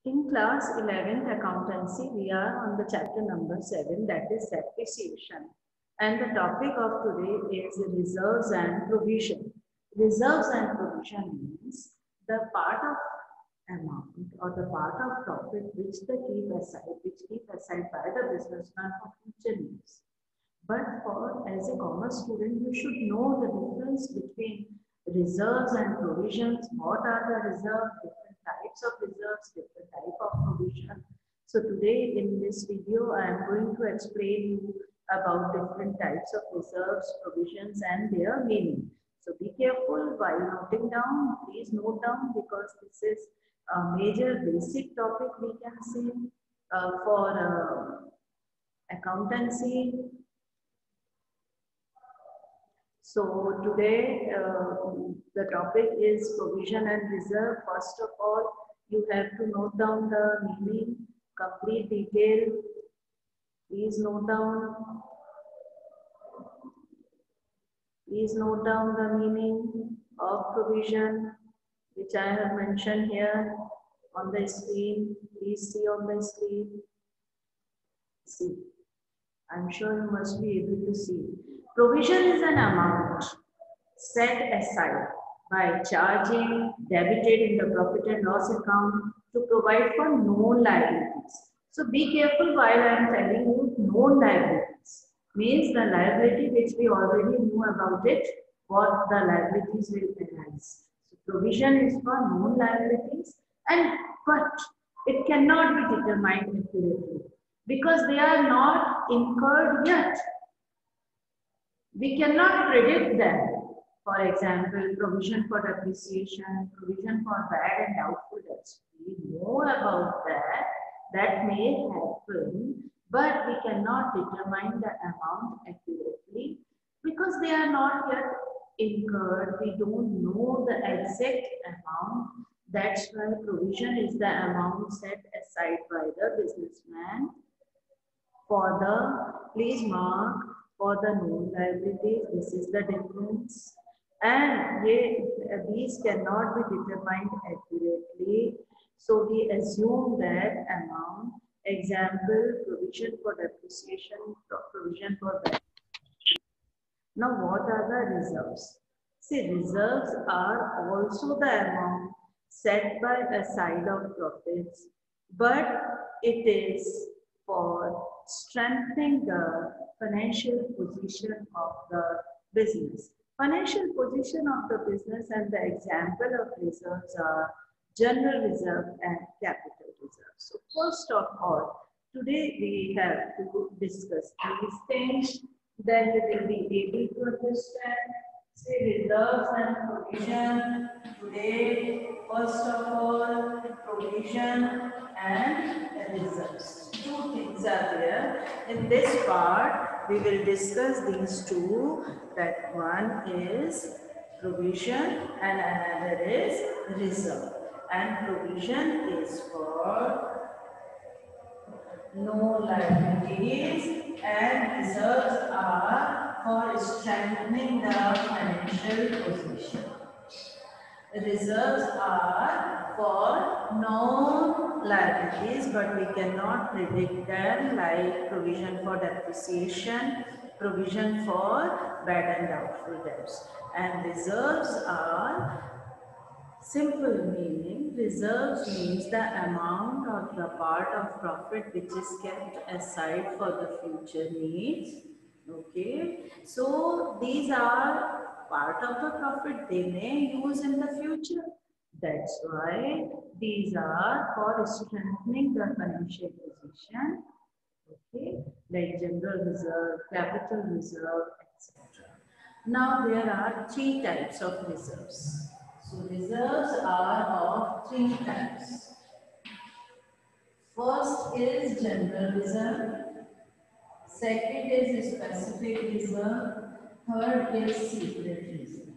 In class 11th accountancy, we are on the chapter number 7, that is depreciation. And the topic of today is reserves and provision. Reserves and provision means the part of amount or the part of profit which keep aside by the businessman for future use. But as a commerce student, you should know the difference between reserves and provisions. What are the reserves? Different types of reserves, different type of provision. So today in this video, I am going to explain you about different types of reserves, provisions, and their meaning. So be careful while noting down. Please note down because this is a major basic topic we can say for accountancy. So today the topic is provision and reserve. First of all, you have to note down the meaning, complete detail. Please note down. Please note down the meaning of provision, which I have mentioned here on the screen. Please see on the screen. See, I'm sure you must be able to see. Provision is an amount set aside by charging debited in the profit and loss account to provide for known liabilities. So be careful while I am telling you known liabilities. Means the liability which we already knew about it, what the liabilities will arise. So provision is for known liabilities, but it cannot be determined accurately because they are not incurred yet. We cannot predict them. For example, provision for depreciation, provision for bad and doubtful debts. We know about that. That may happen, but we cannot determine the amount accurately because they are not yet incurred. We don't know the exact amount. That's why provision is the amount set aside by the businessman for the, please mark, for the known liabilities. This is the difference. And these cannot be determined accurately. So we assume that amount, example, provision for depreciation, provision for that. Now what are the reserves? See, reserves are also the amount set by a side of profits, but it is for strengthening the financial position of the business. Financial position of the business and the example of reserves are general reserve and capital reserve. So first of all, today we have to discuss these things. Then we will be able to understand, say, reserves and provision. Today, first of all, provision and reserves. Two things are there. In this part, we will discuss these two. That one is provision and another is reserve. And provision is for no liabilities and reserves are for strengthening the financial position. Reserves are for known liabilities, but we cannot predict them, like provision for depreciation, provision for bad and doubtful debts. And reserves are simple meaning. Reserves means the amount or the part of profit which is kept aside for the future needs. Okay, so these are part of the profit they may use in the future. That's why these are for strengthening the financial position. Okay, like general reserve, capital reserve, etc. Now there are three types of reserves. So reserves are of three types. First is general reserve. Second is specific reserve. Third is secret reserve.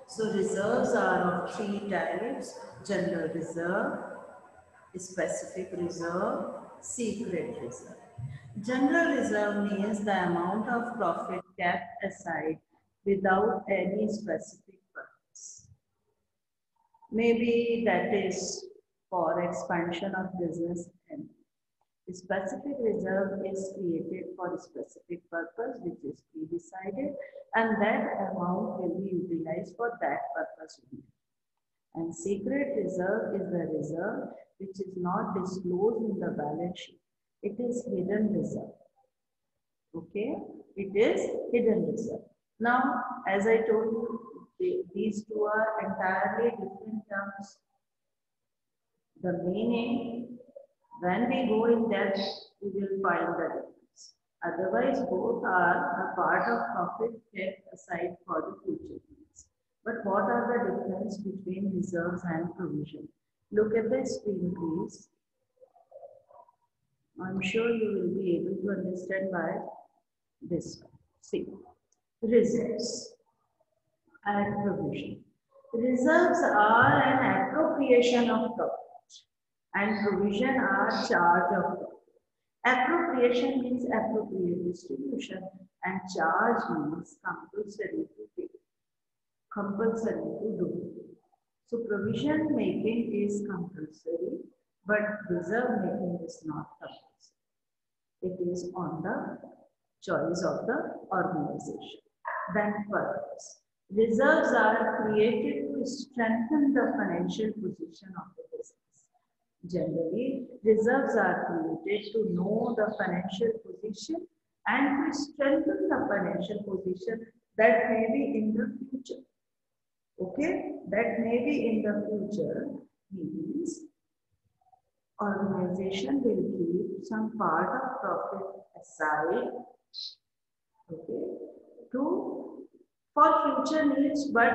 So reserves are of three types: general reserve, specific reserve, secret reserve. General reserve means the amount of profit kept aside without any specific purpose. Maybe that is for expansion of business and specific reserve is created for a specific purpose which is pre-decided, and that amount will be utilized for that purpose only. And secret reserve is the reserve which is not disclosed in the balance sheet. It is hidden reserve. Okay, it is hidden reserve. Now, as I told you, these two are entirely different terms. The meaning, when we go in depth, we will find the difference. Otherwise, both are a part of profit kept aside for the future needs. But what are the difference between reserves and provision? Look at the screen, please. I'm sure you will be able to understand by this one. See, reserves and provision. Reserves are an appropriation of profit, and provision are charge of profit. Appropriation means appropriate distribution, and charge means compulsory to pay, compulsory to do. So provision making is compulsory, but reserve making is not compulsory. It is on the choice of the organization. Then purpose. Reserves are created to strengthen the financial position of the business. Generally, reserves are created to know the financial position and to strengthen the financial position that may be in the future. Okay, that may be in the future means organization will keep some part of profit aside, okay, for future needs, but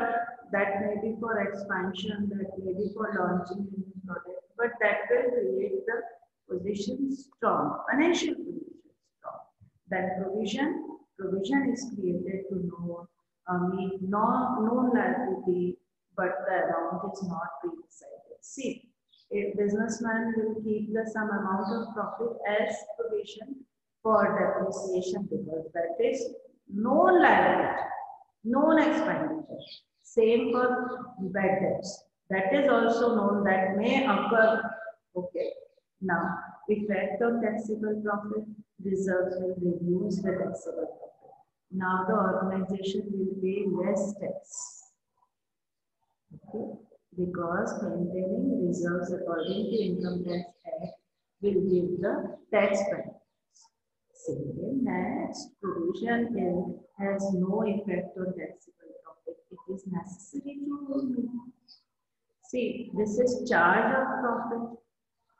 that may be for expansion, that may be for launching a new product, but that will create the position strong, financial position strong. Then provision is created to know meet known liability, but the amount is not pre-decided. See, a businessman will keep some amount of profit as provision for depreciation because that is known liability, known expenditure. Same for bad debts. That is also known, that may occur. Okay. Now, effect of taxable profit, reserves will reduce the taxable profit. Now the organization will pay less tax. Okay. Because maintaining reserves according to Income Tax Act will give the tax benefits. Second, next, provision has no effect on taxable profit. It is necessary to see. This is charge of profit.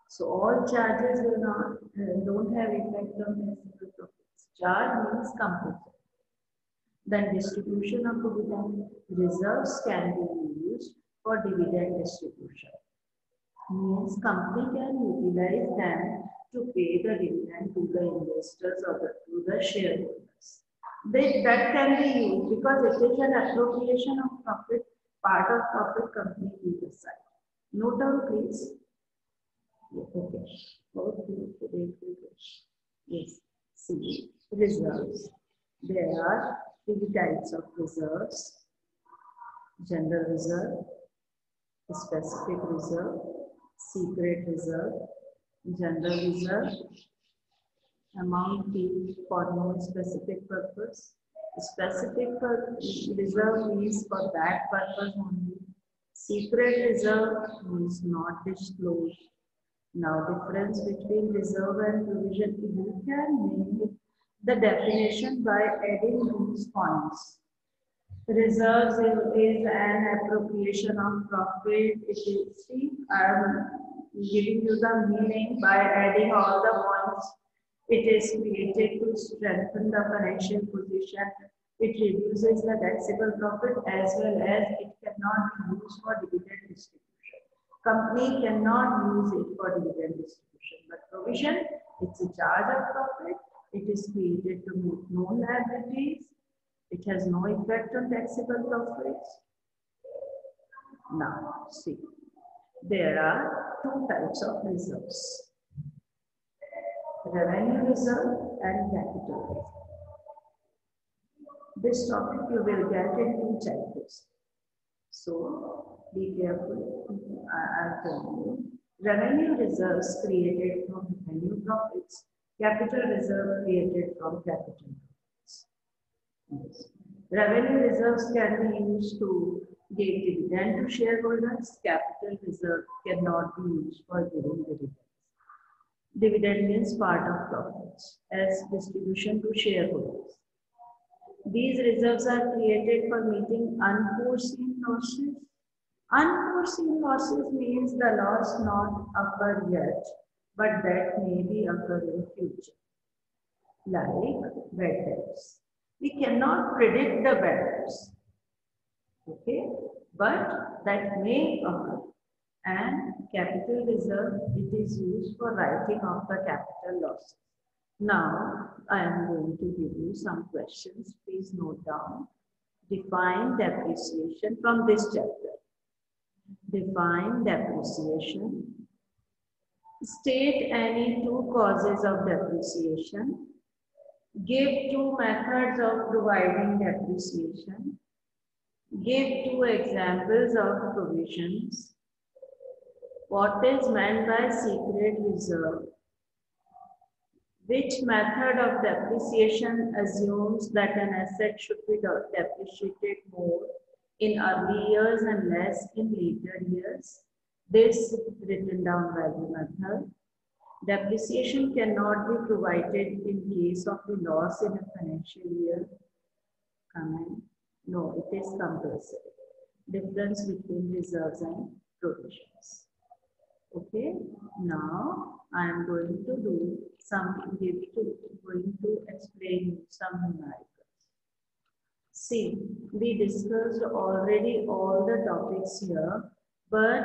So all charges will not don't have effect on taxable profits. Charge means compulsory. Then distribution of dividend. Reserves can be used for dividend distribution. Means company can utilize them to pay the dividend to the investors or to the shareholders. That can be used because it is an appropriation of profit, part of profit company keep aside. Note down, please. Okay. Yes. See, reserves. There are three types of reserves: general reserve, specific reserve, secret reserve. General reserve, amount kept for no specific purpose. Specific reserve means for that purpose only. Secret reserve means not disclosed. Now, difference between reserve and provision, you can make the definition by adding these points. Reserves is an appropriation of profit. It is, see, I am giving you the meaning by adding all the points. It is created to strengthen the financial position. It reduces the taxable profit as well as it cannot be used for dividend distribution. Company cannot use it for dividend distribution, but provision, it's a charge of profit. It is created to meet known liabilities. It has no effect on taxable profits. Now, see, there are two types of reserves: revenue reserve and capital reserve. This topic you will get in 2 chapters. So, be careful. I'll tell you. Revenue reserves created from revenue profits. Capital reserve created from capital profits. Yes. Revenue reserves can be used to give dividend to shareholders. Capital reserve cannot be used for giving dividends. Dividend means part of profits as distribution to shareholders. These reserves are created for meeting unforeseen losses. Unforeseen losses means the loss not occur yet, but that may be occur in future. Like bad debts. We cannot predict the bad debts. Okay, but that may occur. And capital reserve, it is used for writing off the capital losses. Now, I am going to give you some questions. Please note down. Define depreciation from this chapter. Define depreciation. State any two causes of depreciation. Give two methods of providing depreciation. Give two examples of provisions. What is meant by secret reserve? Which method of depreciation assumes that an asset should be depreciated more in early years and less in later years? This written down value method. Depreciation cannot be provided in case of a loss in a financial year. Comment. No, it is compulsory. Difference between reserves and provisions. Okay, now I am going to do going to explain some numericals. See, we discussed already all the topics here, but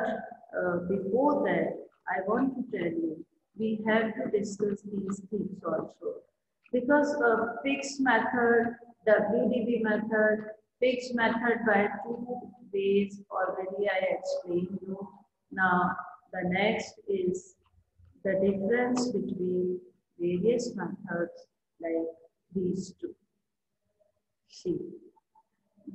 before that, I want to tell you, we have to discuss these things also. Because fixed method, WDV method, fixed method by two ways already I explained you. Now, the next is the difference between various methods like these two. See,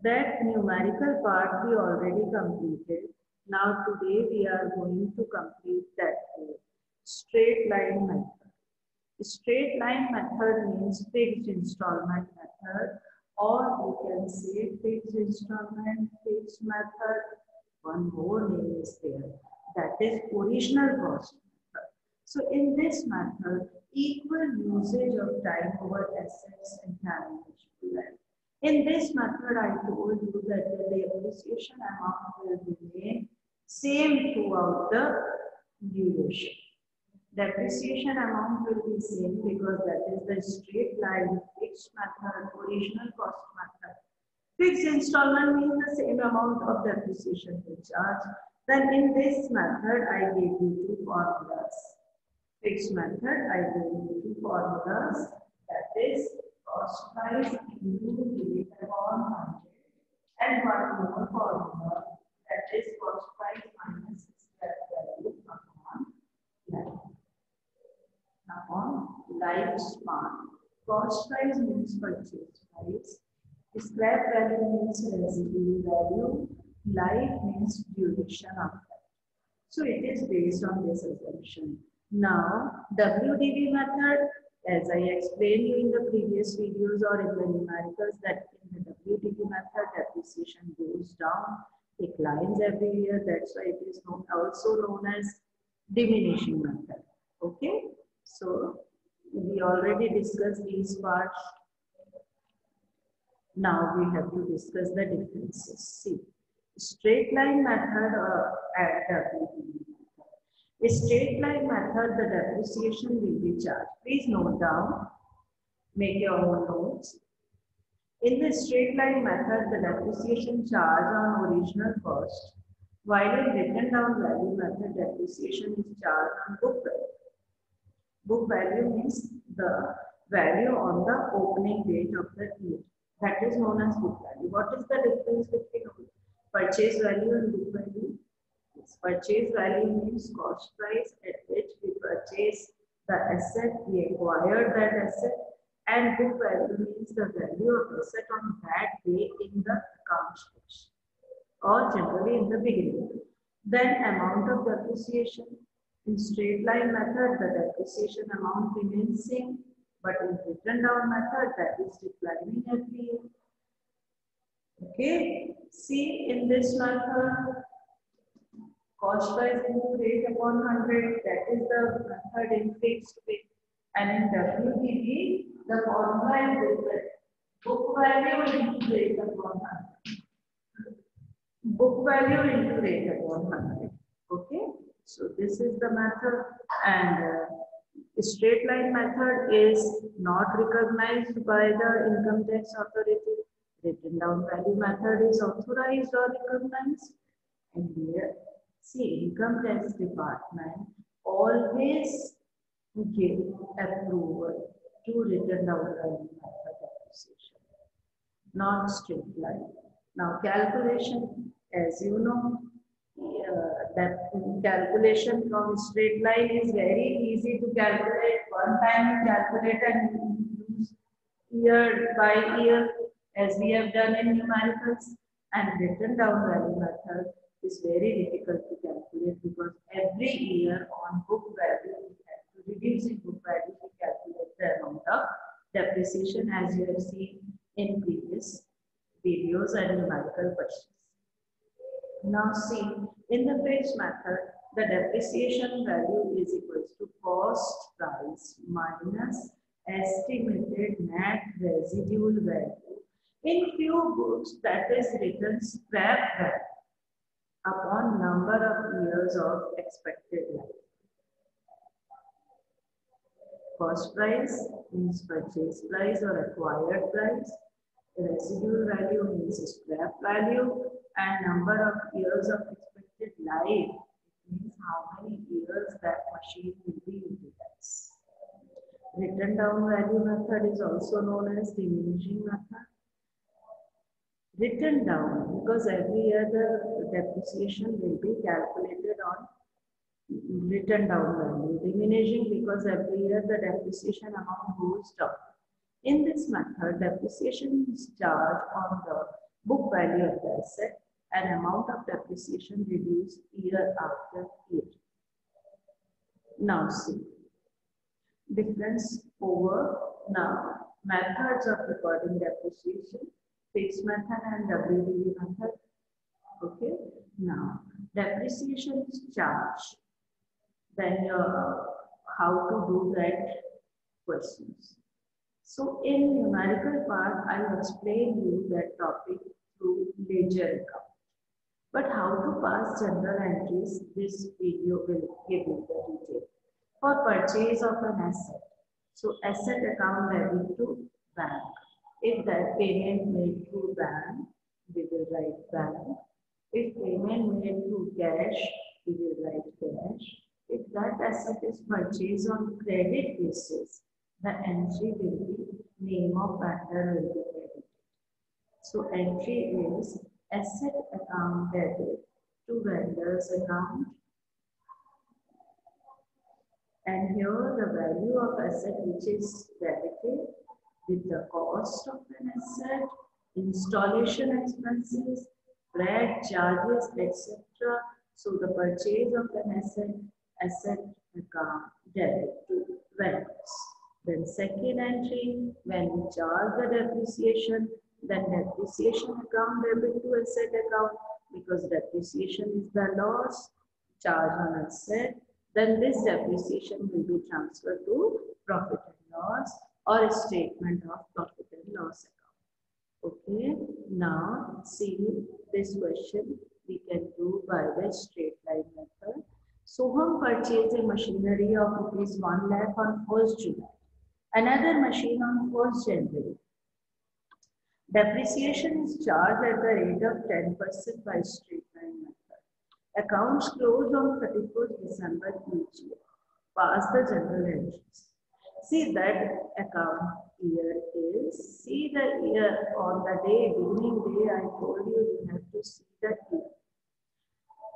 that numerical part we already completed. Now today we are going to complete that straight line method. Straight line method means fixed installment method, or you can say fixed installment, fixed method. One more name is there. That is original cost method. So in this method, equal usage of time over assets and time is. In this method, I told you that the depreciation amount will remain same throughout the duration. Depreciation amount will be same because that is the straight line, fixed method, original cost method. Fixed installment means the same amount of depreciation to charge. Then in this method, I gave you two formulas. Fixed method, I gave you two formulas. That is cost price into divided upon 100. And one more formula. That is cost price minus scrap value upon lifespan. Cost price means purchase price. Scrap value means residual value. Life means duration of that. So it is based on this assumption. Now, WDV method, as I explained you in the previous videos or in the numericals, that in the WDV method, depreciation goes down, declines every year. That's why it is also known as diminishing method. Okay, so we already discussed these parts. Now we have to discuss the differences. See, straight line method and WDV method. A straight line method, the depreciation will be charged. Please note down, make your own notes. In the straight line method, the depreciation charge on original cost, while in written down value method, depreciation is charged on book value. Book value means the value on the opening date of the year. That is known as book value. What is the difference between purchase value and book value? Purchase value means cost price at which we purchase the asset, we acquired that asset, and book value means the value of asset on that day in the account books or generally in the beginning. Then amount of depreciation. In straight line method, the depreciation amount remains same, but in written down method, that is declining every year. Okay, see in this method, cost price into rate upon 100, that is the method in fixed rate. And in WDV, the formula is different. Book value into rate upon 100. Book value into rate upon 100. Okay, so this is the method, and straight line method is not recognized by the income tax authority. Written down value method is authorized or recognized. And here, see, income tax department always give approval to written down value method depreciation, not straight line. Now calculation, as you know, that calculation from straight line is very easy to calculate. One time you calculate and use year by year, as we have done in numericals. And written down value method is very difficult to calculate, because every year on book value, we have to reduce in book value to calculate the amount of depreciation, as you have seen in previous videos and numerical questions. Now see, in the fixed method, the depreciation value is equals to cost price minus estimated net residual value. In few books, that is written scrap value upon number of years of expected life. Cost price means purchase price or acquired price. Residual value means scrap value, and number of years of expected life, it means how many years that machine will be utilized. Written down value method is also known as diminishing method. Written down because every year the depreciation will be calculated on written down value. Diminishing because every year the depreciation amount goes down. In this method, depreciation is charged on the book value of the asset, and amount of depreciation reduced year after year. Now see, difference over now methods of recording depreciation, fixed method and WDV method. Okay, now depreciation is charged. Then how to do that questions. So in numerical part, I will explain you that topic through ledger account. But how to pass general entries, this video will give you the detail. For purchase of an asset, so asset account debit to bank. If that payment made through bank, we will write bank. If payment made through cash, we will write cash. If that asset is purchased on credit basis, the entry will be name of vendor will be credited. So entry is asset account debit to vendor's account. And here the value of asset which is debited with the cost of an asset, installation expenses, freight charges, etc. So the purchase of an asset account debit to vendors. Then second entry, when we charge the depreciation, then depreciation account debit to asset account, because depreciation is the loss charge on asset. Then this depreciation will be transferred to profit and loss or a statement of profit and loss account. Okay, now see this question we can do by the straight line method. Soham purchased a machinery of ₹1 lakh on 1st July. Another machine on 1st January. Depreciation is charged at the rate of 10% by straight line method. Accounts closed on 31st December each year. Pass the general entries. See that account year is, see the year on the day, beginning day, I told you have to see that year.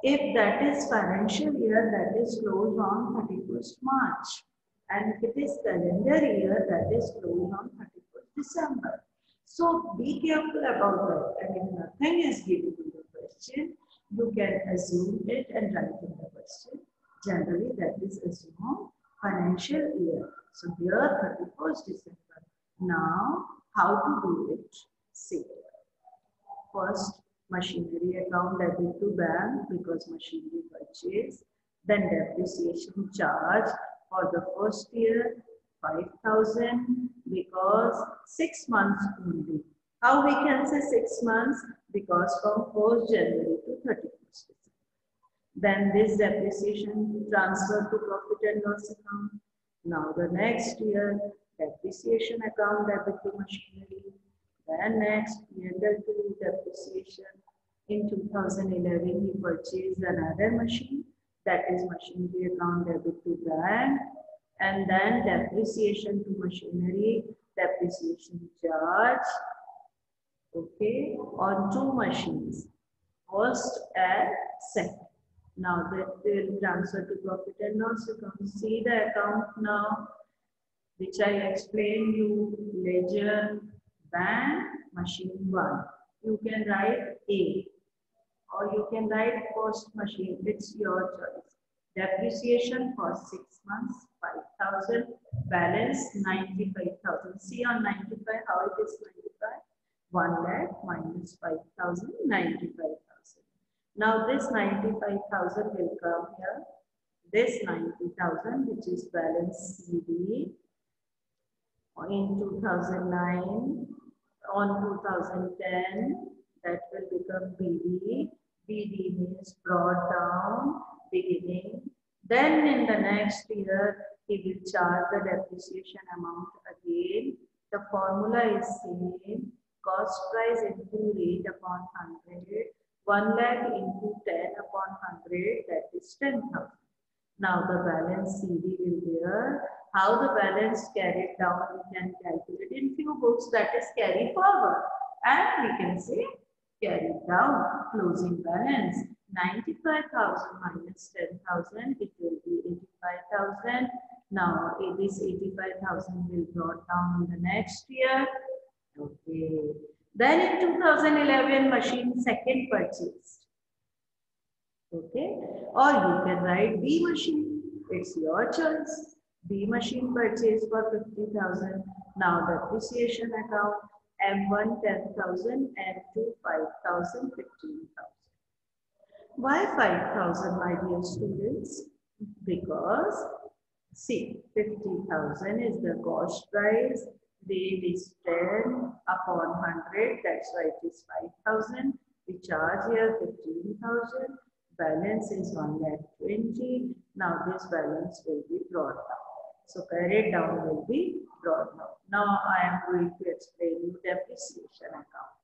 If that is financial year, that is closed on 31st March. And if it is calendar year, that is closed on 31st December. So be careful about that. And if nothing is given to the question, you can assume it and write in the question. Generally, that is assumed financial year. So here 31st December. Now, how to do it? See, first machinery account debit to bank because machinery purchase. Then depreciation charge for the first year 5,000 because 6 months only. How we can say 6 months? Because from 1st January to 31st December. Then this depreciation transfer to profit and loss account. Now the next year, depreciation account debit to machinery. Then next, P&L to depreciation. In 2011, he purchased another machine, that is machinery account debit to bank. And then depreciation to machinery, depreciation charge, okay, on 2 machines, first and second. Now that will transfer to profit and loss account. See the account now, which I explained you, ledger, bank, machine 1. You can write A or you can write first machine, it's your choice. Depreciation for 6 months, 5,000, balance 95,000. See on 95 how it is 95? 1 lakh minus 5,000, 95,000. Now this 95,000 will come here. This 90,000 which is balance CD in 2009, on 2010 that will become BD. BD means brought down, beginning. Then in the next year he will charge the depreciation amount again. The formula is same. Cost price into rate upon 100. 1 lakh into 10 upon 100, that is 10,000. Now the balance CD will be there. How the balance carried down we can calculate in few books, that is carry forward. And we can say carry down, closing balance 95,000 minus 10,000, it will be 85,000. Now this 85,000 will brought down in the next year. Okay. Then in 2011, machine second purchased. Okay. Or you can write B machine. It's your choice. B machine purchased for 50,000. Now depreciation account M1 10,000, M2 5,000, 15,000. Why 5,000, my dear students? Because see, 50,000 is the cost price. Rate is 10 upon 100, that's why it is 5,000. We charge here 15,000. Balance is 1,20,000. Now this balance will be brought down. So carried down will be brought down. Now I am going to explain you depreciation account.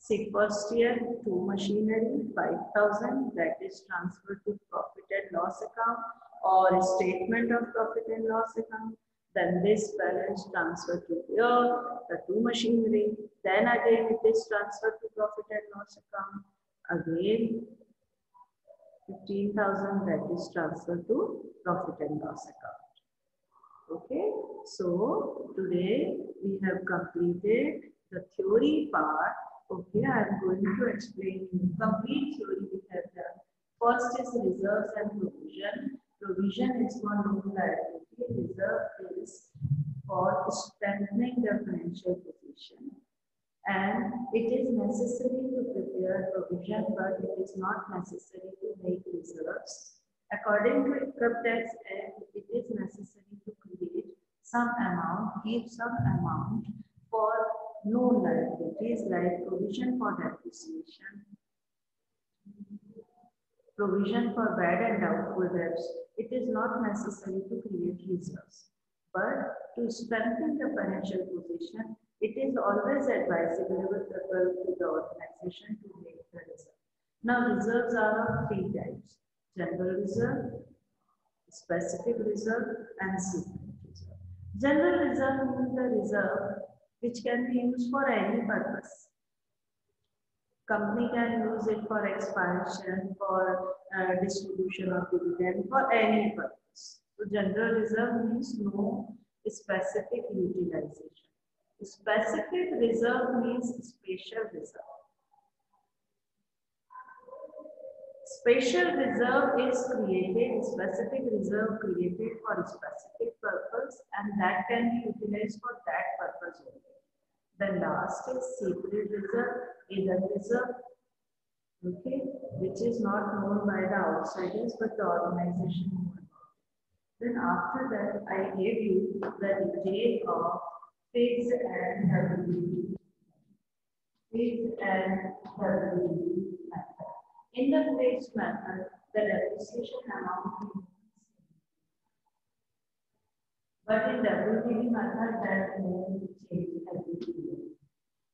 See, first year 2 machinery 5,000, that is transferred to profit and loss account or statement of profit and loss account. Then this balance transferred to here, the 2 machinery. Then again it is transferred to profit and loss account. Again 15,000, that is transferred to profit and loss account. Okay, so today we have completed the theory part. Okay, I am going to explain complete theory we have done. First is reserves and provision. Provision is for known liability. Reserve is for strengthening the financial position. And it is necessary to prepare provision, but it is not necessary to make reserves. According to Income Tax Act, it is necessary to create some amount, give some amount for known liabilities like provision for depreciation, provision for bad and doubtful debts. It is not necessary to create reserves. But to strengthen the financial position, it is always advisable to the organization to make the reserve. Now, reserves are of 3 types: general reserve, specific reserve, and secret reserve. General reserve means the reserve which can be used for any purpose. Company can use it for expansion, for distribution of dividend, for any purpose. So general reserve means no specific utilization. Specific reserve means special reserve. Special reserve is created, specific reserve created for a specific purpose, and that can be utilized for that purpose only. The last is secret reserve, hidden reserve, okay, which is not known by the outsiders but the organization knows about. Then after that, I gave you the detail of fixed and WDV. Fixed and WDV method. In the fixed method, the depreciation amount remains same. But in WDV method, that may change every year.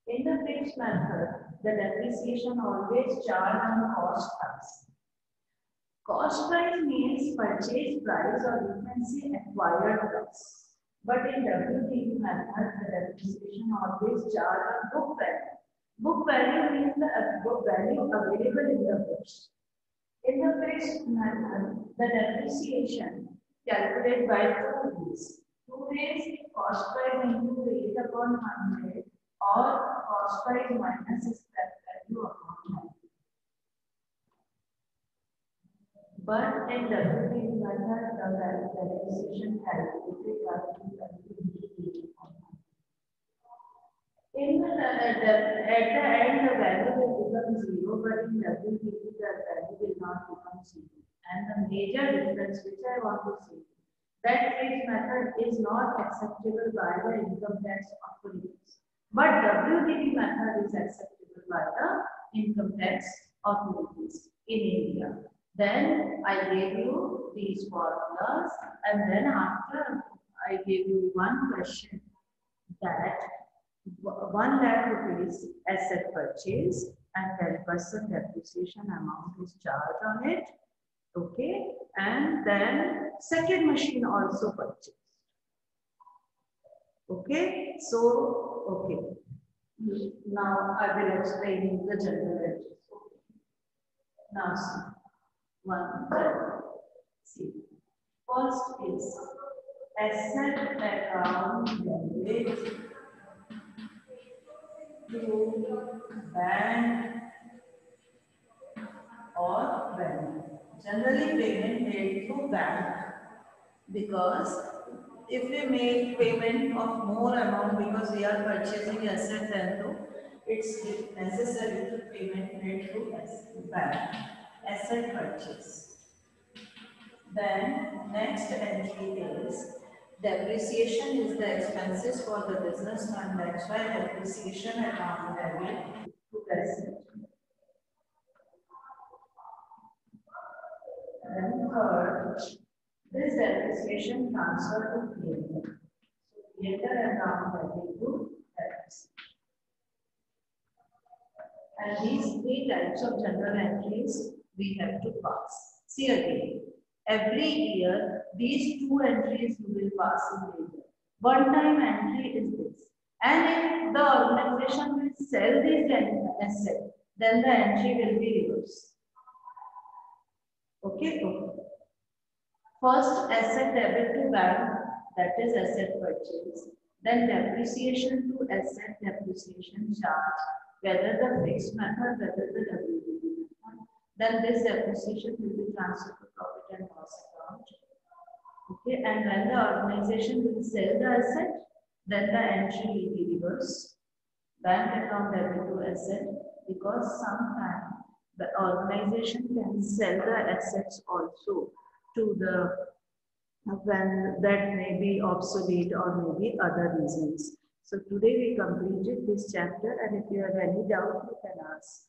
In the fixed method, the depreciation always charged on cost price. Cost price means purchase price, or you can say acquired price. But in WDV method, the depreciation always charged on book value. Book value means the book value available in the books. In the fixed method, the depreciation calculated by two ways. Two ways: cost price into rate upon 100, or cost price minus scrap value upon 90. But in WDV method, the depreciation calculated by WDV. In at the end, the value will become 0, but in WDV, the value will not become 0. And the major difference which I want to say, that fixed method is not acceptable by the income tax authorities, but WDV method is acceptable by the income tax authorities in India. Then I gave you these formulas, and then after I gave you one question that 1 lakh rupees asset purchase and 10% depreciation amount is charged on it. Okay, and then second machine also purchased. Okay, so okay. Now I will explain the general entries. Okay. Now see. First is asset account debit to bank or bank. Generally payment made through bank, because if we make payment of more amount because we are purchasing asset, then though it's necessary to payment made through bank. Asset purchase. Then next entry is depreciation is the expenses for the businessman. That's why depreciation account debit to asset. And third, this depreciation transfer to creator. So creator account debit to depreciation. And these three types of general entries we have to pass. See again. Every year, these two entries you will pass in later. One time entry is this. And if the organization will sell this asset, then the entry will be reversed. Okay? First, asset debit to bank, that is asset purchase. Then depreciation to asset depreciation charge, whether the fixed method, whether the WDV method. Then this depreciation will be transferred to profit and loss account. Okay, and when the organization will sell the asset, then the entry will be reversed. Bank account debit to asset, because sometimes the organization can sell the assets also to the when that may be obsolete or maybe other reasons. So today we completed this chapter, and if you have any doubt, you can ask.